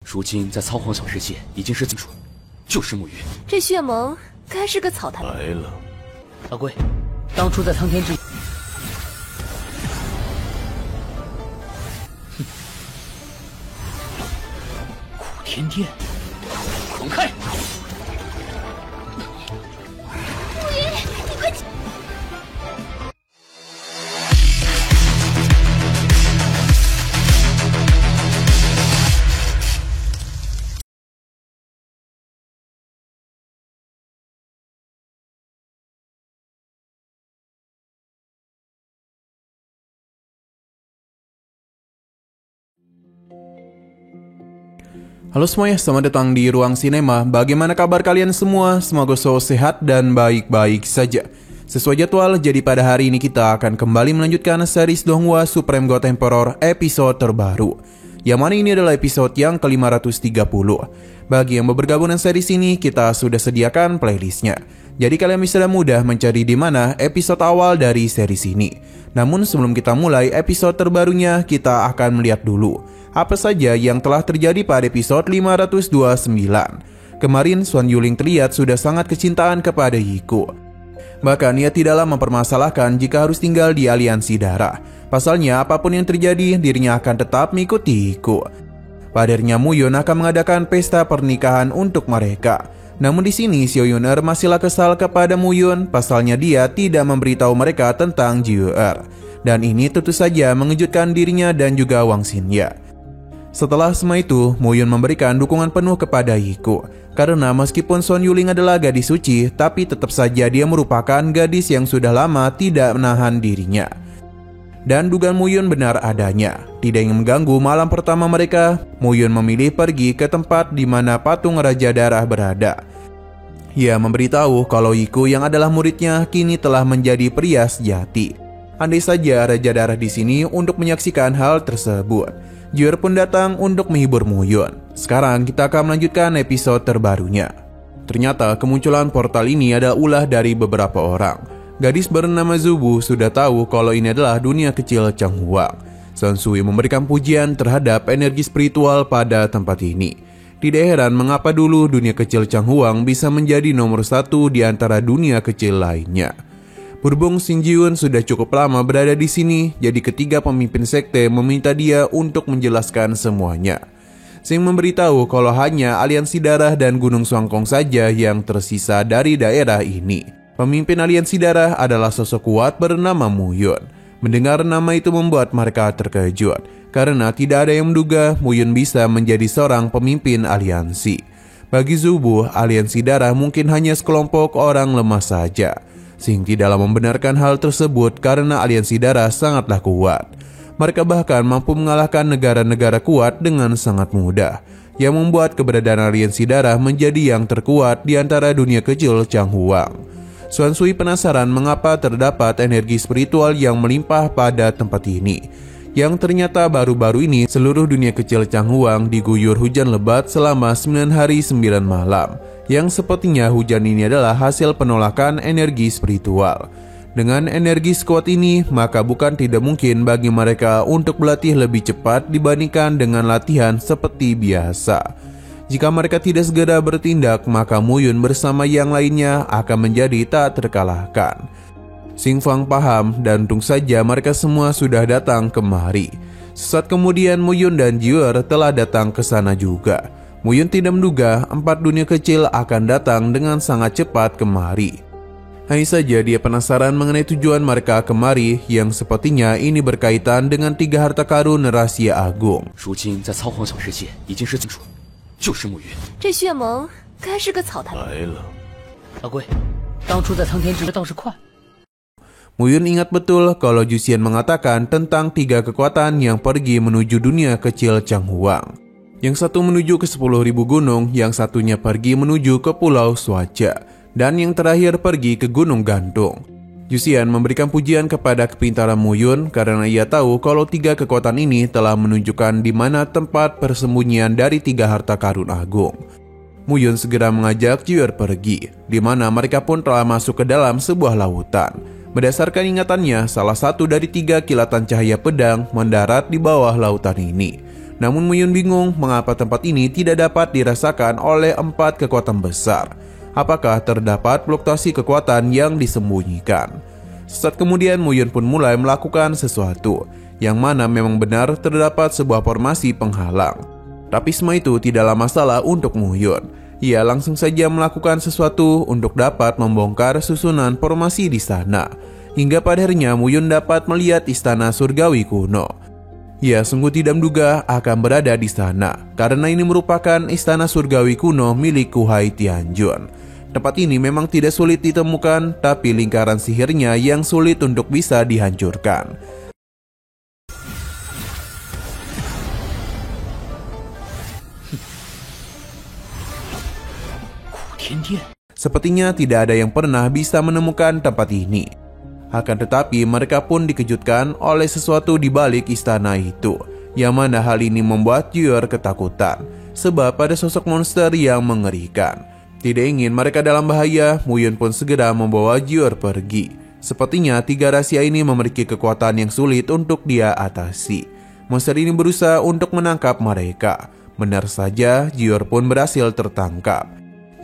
如今在操皇小世界已经是金主，就是木鱼。这血盟该是个草台。来了，老贵，当初在苍天之，苦天殿，狂开！木鱼，你快起Halo semuanya, selamat datang di Ruang Sinema. Bagaimana kabar kalian semua? Semoga selalu sehat dan baik-baik saja. Sesuai jadwal, jadi pada hari ini kita akan kembali melanjutkan series Donghua Supreme God Emperor episode terbaru, yang mana ini adalah episode yang ke-530. Bagi yang bergabung dengan series ini, kita sudah sediakan playlistnya, jadi kalian bisa mudah mencari di mana episode awal dari series ini. Namun sebelum kita mulai episode terbarunya, kita akan melihat dulu apa saja yang telah terjadi pada episode 529. Kemarin Xuan Yuling terlihat sudah sangat kecintaan kepada Yiku. Bahkan ia tidaklah mempermasalahkan jika harus tinggal di aliansi darah. Pasalnya apapun yang terjadi, dirinya akan tetap mengikuti Yiku. Pada akhirnya Muyun akan mengadakan pesta pernikahan untuk mereka. Namun di sini Xiao Yuner masihlah kesal kepada Muyun, pasalnya dia tidak memberitahu mereka tentang Jiuer. Dan ini tentu saja mengejutkan dirinya dan juga Wang Xinye. Setelah semua itu, Muyun memberikan dukungan penuh kepada Yiku. Karena meskipun Xuan Yuling adalah gadis suci, tapi tetap saja dia merupakan gadis yang sudah lama tidak menahan dirinya. Dan dugaan Muyun benar adanya. Tidak ingin mengganggu malam pertama mereka, Muyun memilih pergi ke tempat di mana patung Raja Darah berada. Ia memberitahu kalau Yiku yang adalah muridnya kini telah menjadi pria sejati. Andai saja Raja Darah di sini untuk menyaksikan hal tersebut. Jiuer pun datang untuk menghibur Muyun. Sekarang kita akan melanjutkan episode terbarunya. Ternyata kemunculan portal ini adalah ulah dari beberapa orang. Gadis bernama Zubu sudah tahu kalau ini adalah dunia kecil Changhuang. Sun Sui memberikan pujian terhadap energi spiritual pada tempat ini. Tidak heran mengapa dulu dunia kecil Changhuang bisa menjadi nomor satu di antara dunia kecil lainnya. Berhubung Xin Jiun sudah cukup lama berada di sini, jadi ketiga pemimpin sekte meminta dia untuk menjelaskan semuanya. Xin memberitahu kalau hanya aliansi darah dan Gunung Suangkong saja yang tersisa dari daerah ini. Pemimpin aliansi darah adalah sosok kuat bernama Muyun. Mendengar nama itu membuat mereka terkejut, karena tidak ada yang menduga Muyun bisa menjadi seorang pemimpin aliansi. Bagi Zubu, aliansi darah mungkin hanya sekelompok orang lemah saja. Sing tidaklah membenarkan hal tersebut karena aliansi darah sangatlah kuat. Mereka bahkan mampu mengalahkan negara-negara kuat dengan sangat mudah, yang membuat keberadaan aliansi darah menjadi yang terkuat di antara dunia kecil Changhuang. Xuan Sui penasaran mengapa terdapat energi spiritual yang melimpah pada tempat ini, yang ternyata baru-baru ini seluruh dunia kecil Changhuang diguyur hujan lebat selama 9 hari 9 malam. Yang sepertinya hujan ini adalah hasil penolakan energi spiritual. Dengan energi sekuat ini, maka bukan tidak mungkin bagi mereka untuk berlatih lebih cepat dibandingkan dengan latihan seperti biasa. Jika mereka tidak segera bertindak, maka Muyun bersama yang lainnya akan menjadi tak terkalahkan. Xing Fang paham dan untung saja mereka semua sudah datang kemari. Sesaat kemudian Muyun dan Jiuer telah datang ke sana juga. Muyun tidak menduga 4 dunia kecil akan datang dengan sangat cepat kemari. Hanya saja dia penasaran mengenai tujuan mereka kemari, yang sepertinya ini berkaitan dengan 3 harta karun rahasia agung. 如今在操皇小世界已经是金主，就是木鱼。这血盟该是个草台。来了，老贵，当初在苍天之倒是快。 Muyun ingat betul kalau Juxian mengatakan tentang 3 kekuatan yang pergi menuju dunia kecil Changhuang. Yang satu menuju ke 10.000 gunung, yang satunya pergi menuju ke Pulau Suaca, dan yang terakhir pergi ke Gunung Gantung. Juxian memberikan pujian kepada kepintaran Muyun karena ia tahu kalau 3 kekuatan ini telah menunjukkan di mana tempat persembunyian dari 3 harta karun agung. Muyun segera mengajak Jiuer pergi, di mana mereka pun telah masuk ke dalam sebuah lautan. Berdasarkan ingatannya, salah satu dari 3 kilatan cahaya pedang mendarat di bawah lautan ini. Namun Muyun bingung mengapa tempat ini tidak dapat dirasakan oleh 4 kekuatan besar. Apakah terdapat fluktuasi kekuatan yang disembunyikan? Sesaat kemudian Muyun pun mulai melakukan sesuatu, yang mana memang benar terdapat sebuah formasi penghalang. Tapi semua itu tidaklah masalah untuk Muyun. Ia langsung saja melakukan sesuatu untuk dapat membongkar susunan formasi di sana. Hingga pada akhirnya Muyun dapat melihat istana surgawi kuno. Ia sungguh tidak menduga akan berada di sana, karena ini merupakan istana surgawi kuno milik Kuhai Tianjun. Tempat ini memang tidak sulit ditemukan, tapi lingkaran sihirnya yang sulit untuk bisa dihancurkan. Sepertinya tidak ada yang pernah bisa menemukan tempat ini. Akan tetapi mereka pun dikejutkan oleh sesuatu di balik istana itu, yang mana hal ini membuat Jier ketakutan, sebab ada sosok monster yang mengerikan. Tidak ingin mereka dalam bahaya, Muyun pun segera membawa Jier pergi. Sepertinya 3 rahasia ini memiliki kekuatan yang sulit untuk dia atasi. Monster ini berusaha untuk menangkap mereka. Benar saja, Jier pun berhasil tertangkap,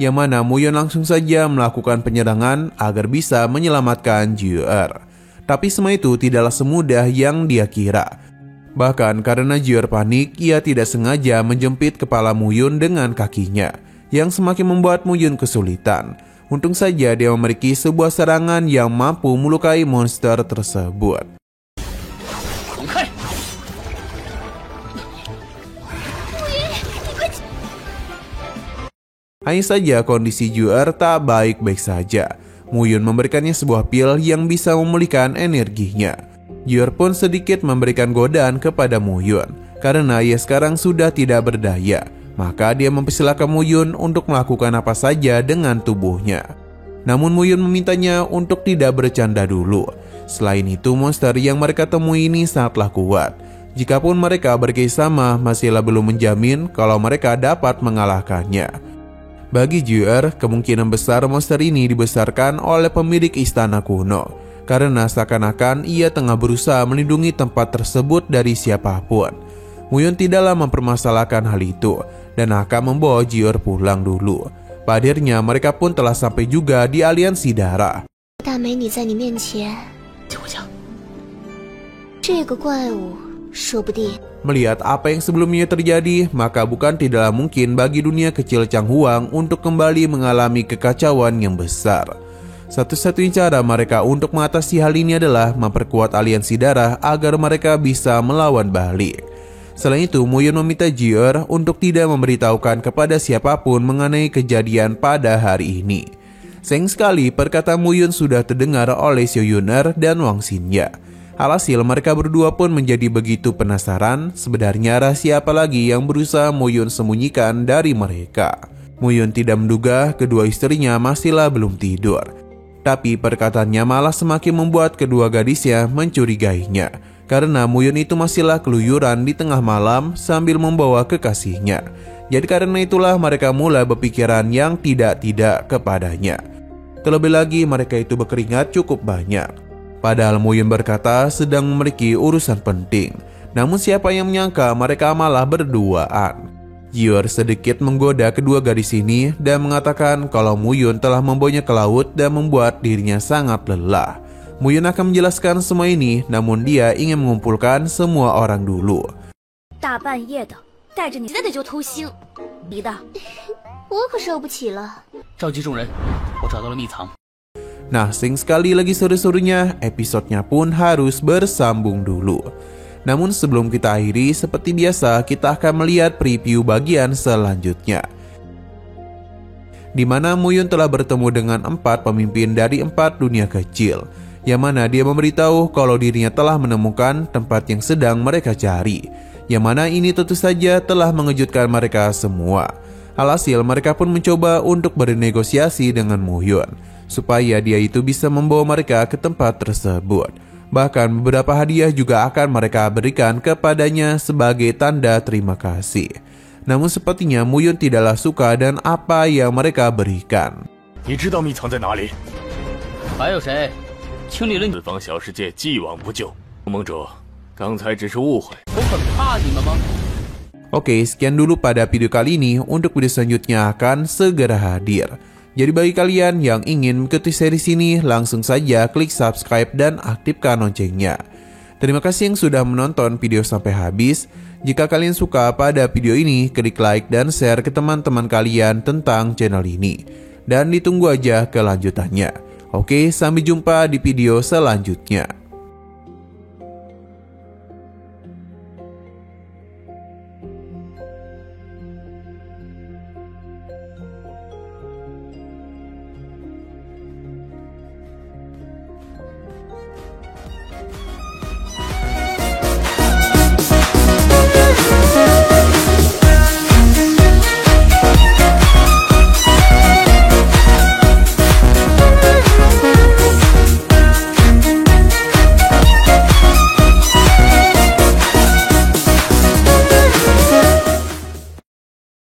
yang mana Muyun langsung saja melakukan penyerangan agar bisa menyelamatkan Jier. Tapi semua itu tidaklah semudah yang dia kira. Bahkan karena Jier panik, ia tidak sengaja menjepit kepala Muyun dengan kakinya, yang semakin membuat Muyun kesulitan. Untung saja dia memiliki sebuah serangan yang mampu melukai monster tersebut. Hanya saja kondisi Jier tak baik-baik saja. Muyun memberikannya sebuah pil yang bisa memulihkan energinya. Jier pun sedikit memberikan godaan kepada Muyun, karena ia sekarang sudah tidak berdaya. Maka dia mempersilahkan Muyun untuk melakukan apa saja dengan tubuhnya. Namun Muyun memintanya untuk tidak bercanda dulu. Selain itu, monster yang mereka temui ini sangatlah kuat. Jikapun mereka bekerjasama, masihlah belum menjamin kalau mereka dapat mengalahkannya. Bagi Jier, kemungkinan besar monster ini dibesarkan oleh pemilik istana kuno, karena seakan-akan ia tengah berusaha melindungi tempat tersebut dari siapapun. Muyun tidaklah mempermasalahkan hal itu, dan akan membawa Jier pulang dulu. Pada akhirnya mereka pun telah sampai juga di aliansi darah. Melihat apa yang sebelumnya terjadi, maka bukan tidaklah mungkin bagi dunia kecil Changhuang untuk kembali mengalami kekacauan yang besar. Satu-satunya cara mereka untuk mengatasi hal ini adalah memperkuat aliansi darah agar mereka bisa melawan balik. Selain itu, Muyun meminta Jier untuk tidak memberitahukan kepada siapapun mengenai kejadian pada hari ini. Sayang sekali perkataan Muyun sudah terdengar oleh Xiao Yuner dan Wang Xinye. Alhasil mereka berdua pun menjadi begitu penasaran sebenarnya rahasia apa lagi yang berusaha Muyun sembunyikan dari mereka. Muyun tidak menduga kedua istrinya masihlah belum tidur. Tapi perkataannya malah semakin membuat kedua gadisnya mencurigainya, karena Muyun itu masihlah keluyuran di tengah malam sambil membawa kekasihnya. Jadi karena itulah mereka mulai berpikiran yang tidak-tidak kepadanya. Terlebih lagi mereka itu berkeringat cukup banyak. Padahal Muyun berkata sedang memiliki urusan penting. Namun siapa yang menyangka mereka malah berduaan. Jier sedikit menggoda kedua gadis ini dan mengatakan kalau Muyun telah membawanya ke laut dan membuat dirinya sangat lelah. Muyun akan menjelaskan semua ini, namun dia ingin mengumpulkan semua orang dulu. Nah, sing sekali lagi seru-serunya, episodenya pun harus bersambung dulu. Namun sebelum kita akhiri, seperti biasa kita akan melihat preview bagian selanjutnya, di mana Muyun telah bertemu dengan 4 pemimpin dari 4 dunia kecil, yang mana dia memberitahu kalau dirinya telah menemukan tempat yang sedang mereka cari, yang mana ini tentu saja telah mengejutkan mereka semua. Alhasil mereka pun mencoba untuk bernegosiasi dengan Muyun, supaya dia itu bisa membawa mereka ke tempat tersebut. Bahkan beberapa hadiah juga akan mereka berikan kepadanya sebagai tanda terima kasih. Namun sepertinya Muyun tidaklah suka dan apa yang mereka berikan. Oke, sekian dulu pada video kali ini. Untuk video selanjutnya akan segera hadir. Jadi bagi kalian yang ingin mengikuti series ini, langsung saja klik subscribe dan aktifkan loncengnya. Terima kasih yang sudah menonton video sampai habis. Jika kalian suka pada video ini, klik like dan share ke teman-teman kalian tentang channel ini. Dan ditunggu aja kelanjutannya. Oke, sampai jumpa di video selanjutnya.